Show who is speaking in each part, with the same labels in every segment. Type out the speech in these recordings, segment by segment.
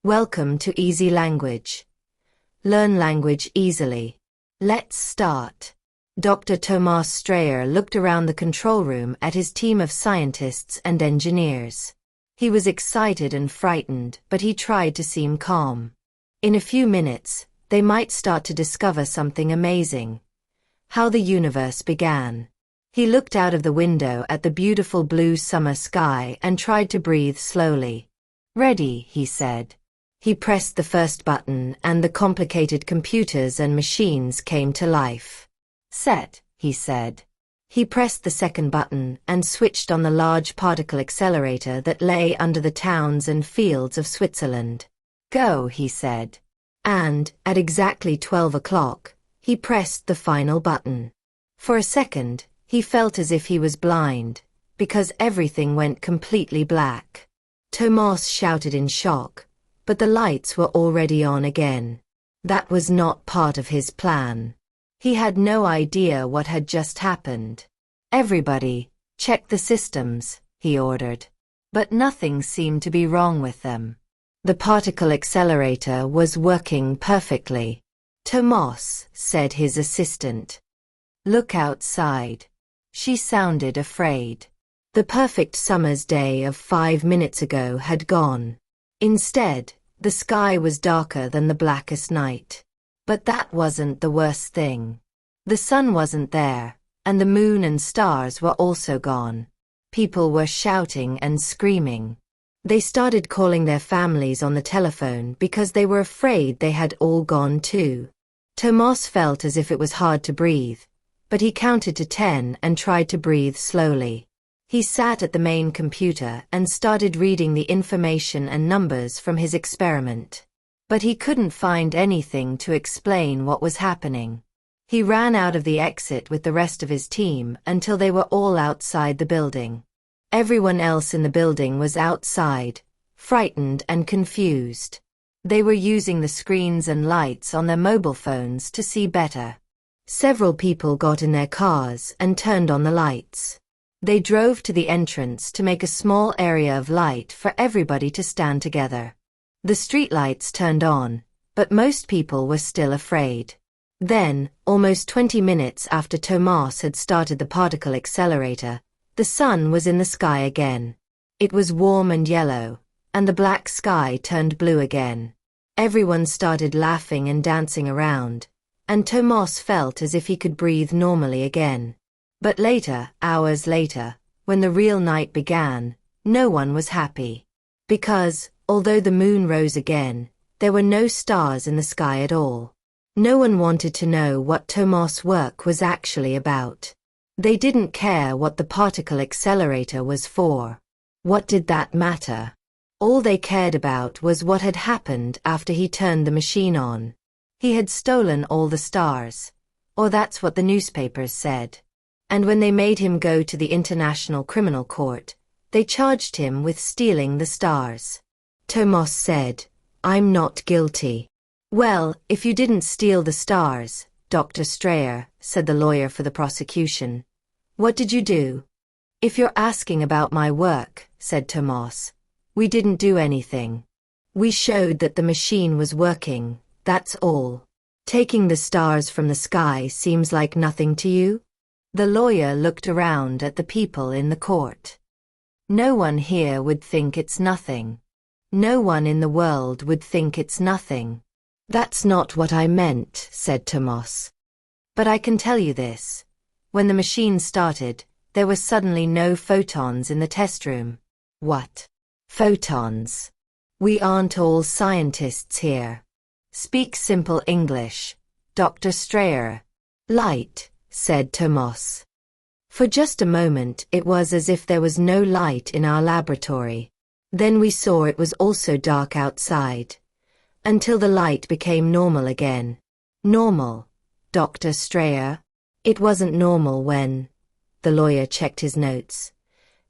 Speaker 1: Welcome to Easy Language. Learn language easily. Let's start. Dr. Tomas Streyer looked around the control room at his team of scientists and engineers. He was excited and frightened, but he tried to seem calm. In a few minutes, they might start to discover something amazing. How the universe began. He looked out of the window at the beautiful blue summer sky and tried to breathe slowly. Ready, he said. He pressed the first button and the complicated computers and machines came to life. Set, he said. He pressed the second button and switched on the large particle accelerator that lay under the towns and fields of Switzerland. Go, he said. And, at exactly 12 o'clock, he pressed the final button. For a second, he felt as if he was blind, because everything went completely black. Tomas shouted in shock, but the lights were already on again. That was not part of his plan. He had no idea what had just happened. Everybody, check the systems, he ordered. But nothing seemed to be wrong with them. The particle accelerator was working perfectly. Tomas, said his assistant. Look outside. She sounded afraid. The perfect summer's day of 5 minutes ago had gone. Instead, the sky was darker than the blackest night. But that wasn't the worst thing. The sun wasn't there, and the moon and stars were also gone. People were shouting and screaming. They started calling their families on the telephone because they were afraid they had all gone too. Tomas felt as if it was hard to breathe, but he counted to 10 and tried to breathe slowly. He sat at the main computer and started reading the information and numbers from his experiment. But he couldn't find anything to explain what was happening. He ran out of the exit with the rest of his team until they were all outside the building. Everyone else in the building was outside, frightened and confused. They were using the screens and lights on their mobile phones to see better. Several people got in their cars and turned on the lights. They drove to the entrance to make a small area of light for everybody to stand together. The streetlights turned on, but most people were still afraid. Then, almost 20 minutes after Tomas had started the particle accelerator, the sun was in the sky again. It was warm and yellow, and the black sky turned blue again. Everyone started laughing and dancing around, and Tomas felt as if he could breathe normally again. But later, hours later, when the real night began, no one was happy. Because, although the moon rose again, there were no stars in the sky at all. No one wanted to know what Tomas' work was actually about. They didn't care what the particle accelerator was for. What did that matter? All they cared about was what had happened after he turned the machine on. He had stolen all the stars. Or that's what the newspapers said. And when they made him go to the International Criminal Court, they charged him with stealing the stars. Tomas said, "I'm not guilty." "Well, if you didn't steal the stars, Dr. Streyer," said the lawyer for the prosecution, "what did you do?" "If you're asking about my work," said Tomas, "we didn't do anything. We showed that the machine was working, that's all. Taking the stars from the sky seems like nothing to you?" The lawyer looked around at the people in the court. No one here would think it's nothing. No one in the world would think it's nothing. "That's not what I meant," said Tomas. "But I can tell you this. When the machine started, there were suddenly no photons in the test room." "What? Photons? We aren't all scientists here. Speak simple English, Dr. Streyer." "Light," said Tomas. For just a moment it was as if there was no light in our laboratory. Then we saw it was also dark outside. Until the light became normal again. Normal, Dr. Streyer? It wasn't normal when... The lawyer checked his notes.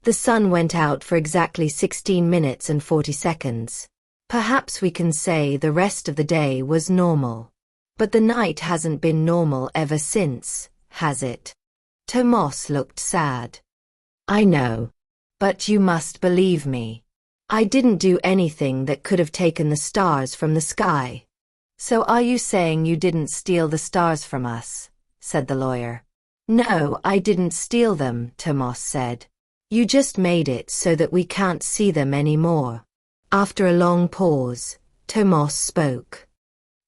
Speaker 1: The sun went out for exactly 16 minutes and 40 seconds. Perhaps we can say the rest of the day was normal. But the night hasn't been normal ever since, has it? Tomas looked sad. "I know. But you must believe me. I didn't do anything that could have taken the stars from the sky. So are you saying you didn't steal the stars from us? Said the lawyer. No, I didn't steal them, Tomas said. You just made it so that we can't see them anymore. After a long pause, Tomas spoke.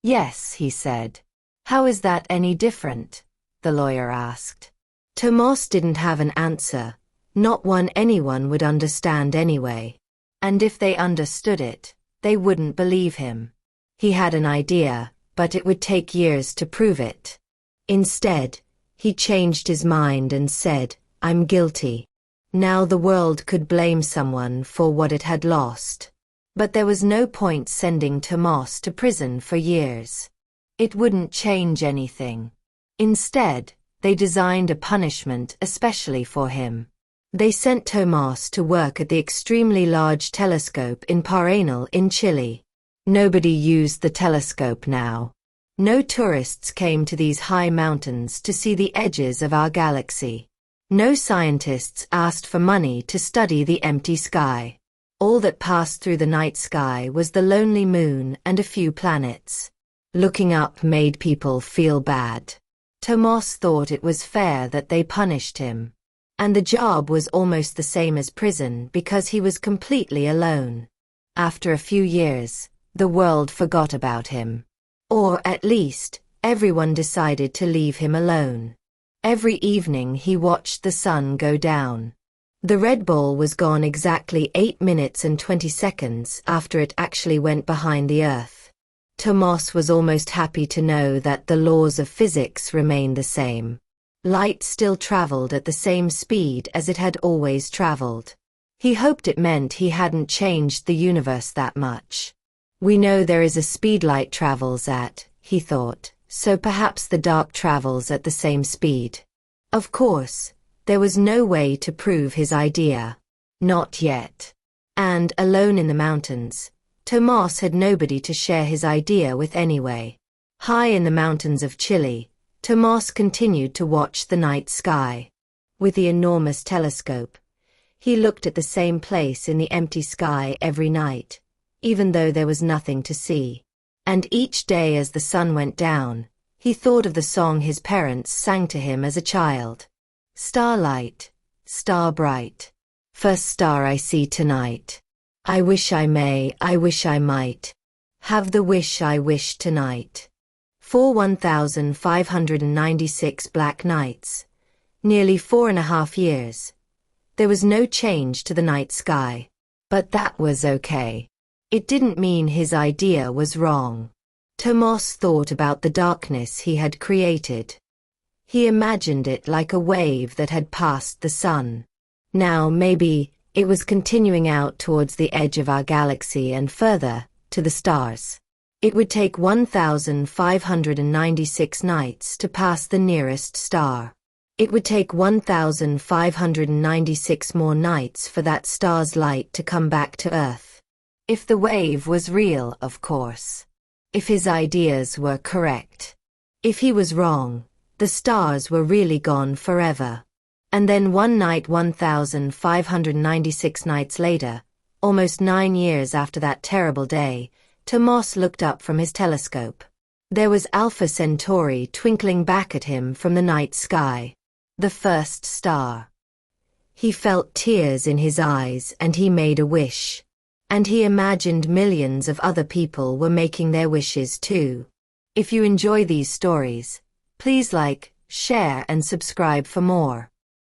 Speaker 1: Yes, he said. How is that any different? The lawyer asked. Tomas didn't have an answer, not one anyone would understand anyway. And if they understood it, they wouldn't believe him. He had an idea, but it would take years to prove it. Instead, he changed his mind and said, I'm guilty. Now the world could blame someone for what it had lost. But there was no point sending Tomas to prison for years. It wouldn't change anything. Instead, they designed a punishment especially for him. They sent Tomas to work at the extremely large telescope in Paranal in Chile. Nobody used the telescope now. No tourists came to these high mountains to see the edges of our galaxy. No scientists asked for money to study the empty sky. All that passed through the night sky was the lonely moon and a few planets. Looking up made people feel bad. Tomas thought it was fair that they punished him. And the job was almost the same as prison because he was completely alone. After a few years, the world forgot about him. Or at least, everyone decided to leave him alone. Every evening he watched the sun go down. The red ball was gone exactly 8 minutes and 20 seconds after it actually went behind the Earth. Tomas was almost happy to know that the laws of physics remained the same. Light still traveled at the same speed as it had always traveled. He hoped it meant he hadn't changed the universe that much. We know there is a speed light travels at, he thought, so perhaps the dark travels at the same speed. Of course, there was no way to prove his idea. Not yet. And, alone in the mountains, Tomas had nobody to share his idea with anyway. High in the mountains of Chile, Tomas continued to watch the night sky. With the enormous telescope, he looked at the same place in the empty sky every night, even though there was nothing to see. And each day as the sun went down, he thought of the song his parents sang to him as a child. Starlight, star bright, first star I see tonight. I wish I may, I wish I might, have the wish I wish tonight. For 1,596 black nights, nearly 4.5 years, there was no change to the night sky. But that was okay. It didn't mean his idea was wrong. Tomas thought about the darkness he had created. He imagined it like a wave that had passed the sun. Now maybe it was continuing out towards the edge of our galaxy and further, to the stars. It would take 1,596 nights to pass the nearest star. It would take 1,596 more nights for that star's light to come back to Earth. If the wave was real, of course. If his ideas were correct. If he was wrong, the stars were really gone forever. And then one night 1,596 nights later, almost 9 years after that terrible day, Tomas looked up from his telescope. There was Alpha Centauri twinkling back at him from the night sky. The first star. He felt tears in his eyes and he made a wish. And he imagined millions of other people were making their wishes too. If you enjoy these stories, please like, share and subscribe for more.